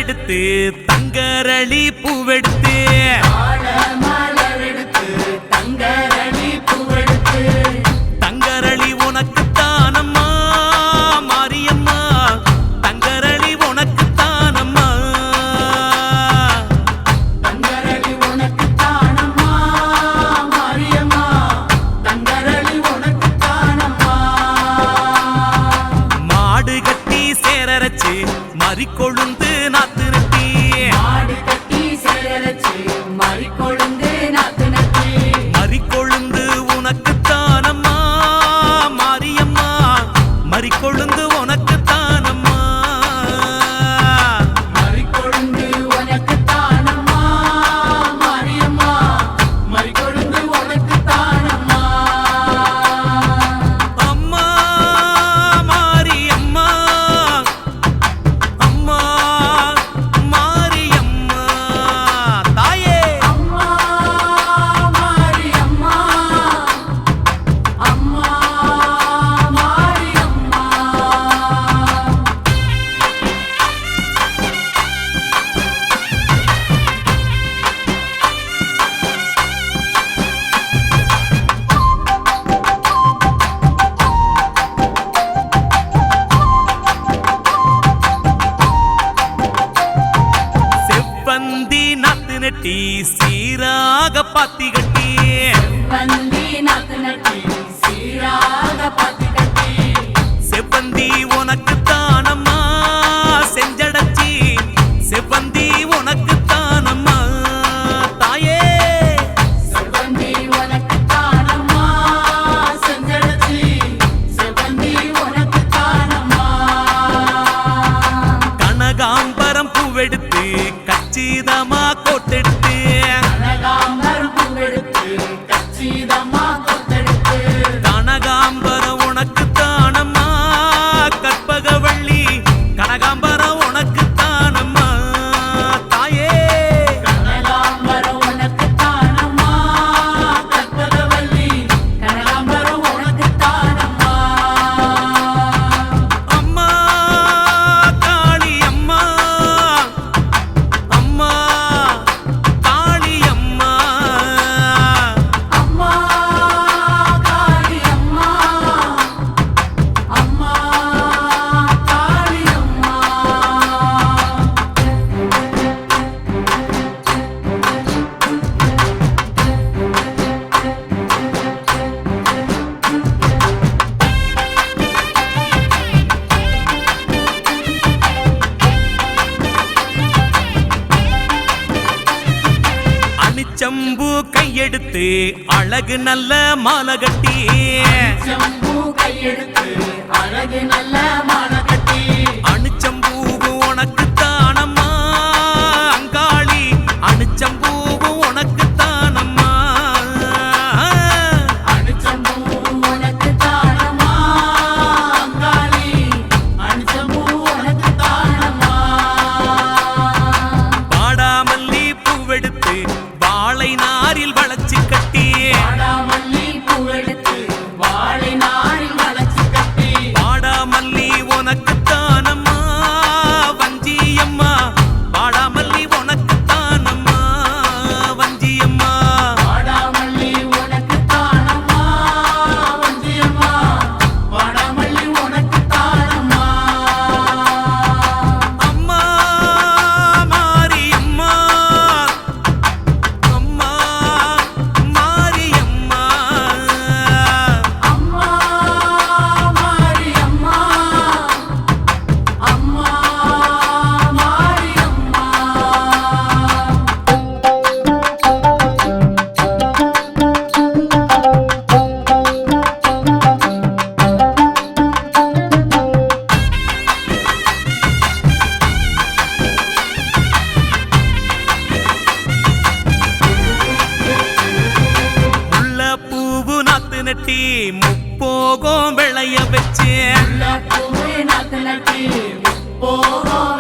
எடுத்து தங்கரளி பூவெடுத்து தங்கரளி உனக்கு தானம்மா மாரியம்மா தங்கரளி உனக்கு தானம்மா தங்கரளி உனக்கு தானம்மா மாரியம்மா தங்கரளி உனக்கு தானம்மா மாடு கட்டி சேரரச்சு மறிக்கொழுந்து நாத்து நட்டி மாடு கட்டி சேரரச்சு மறிக்கொழுந்து நாத்து நட்டி மறிக்கொழுந்து உனக்கு தானம்மா மாரியம்மா மறிக்கொழுந்து உனக்கு தானம்மா மறிக்கொழுந்து உனக்கு தானம்மா மாரியம்மா மறிக்கொழுந்து உனக்கு தானம்மா அம்மா மாரியம்மா அம்மா மாரியம்மா தாயே அம்மா மாரியம்மா அம்மா மாரியம்மா செவ்வந்தி நாத்து நட்டி சீராக பாத்தி கட்டி வந்தி நாத்து நட்டி சீராக பாத்தி கட்டி செவ்வந்தி உனக்கு தானம்மா செஞ்சடச்சி செவ்வந்தி உனக்கு தானம்மா தாயே செவ்வந்தி உனக்கு தானம்மா செஞ்சடச்சி செவ்வந்தி உனக்கு தானம்மா கனகாம்பரம் பூவெடுத்து கச்சிதமா கோட்டெடுத்து கனகாம்பரம் பூவெடுத்து கச்சிதமா கொத்தெடுத்து கனகாம்பரம் உனக்கு தானம்மா கற்பகவள்ளி கனகாம்பரம் உனக்கு தானம்மா தாயே கனகாம்பரம் உனக்கு தானம்மா கற்பகவல்லி கனகாம்பரம் உனக்கு தானம்மா அம்மா காளி அம்மா அம்மா காளி அம்மா அம்மா காளி அம்மா அம்மா காளி அம்மா அணிச்சம்பு கையெடுத்து அழகு நல்ல மாலை கட்டி செம்பூ கையெடுத்து அழகு நல்ல மாலை கட்டி அணிச்சம்பூவு உனக்கு தானம்மா அங்காளி அணிச்சம்பூவு உனக்கு தானம்மா அணிச்சம்பூ உனக்கு தானம்மா அங்காளி அணிச்சம்பூ உனக்கு தானம்மா வாடாமல்லி பூவெடுத்து வாழை நாரில் வளைச்சு கட்டி வாடாமல்லி பூவெடுத்து வாழை நாரில் வளைச்சு கட்டி வாடாமல்லி உனக்கு தானம்மா வஞ்சியம்மா வாடாமல்லி உனக்கு தானம்மா வஞ்சியம்மா வாடாமல்லி உனக்கு தானம்மா வஞ்சியம்மா வாடாமல்லி உனக்கு தானம்மா அம்மா மாரியம்மா அம்மா மாரியம்மா அம்மா மாரியம்மா அம்மா மாரியம்மா முல்லை பூவு நாத்து நட்டி முப்போகம் விளைய வச்சு பூவே நாத்து நட்டி போகும்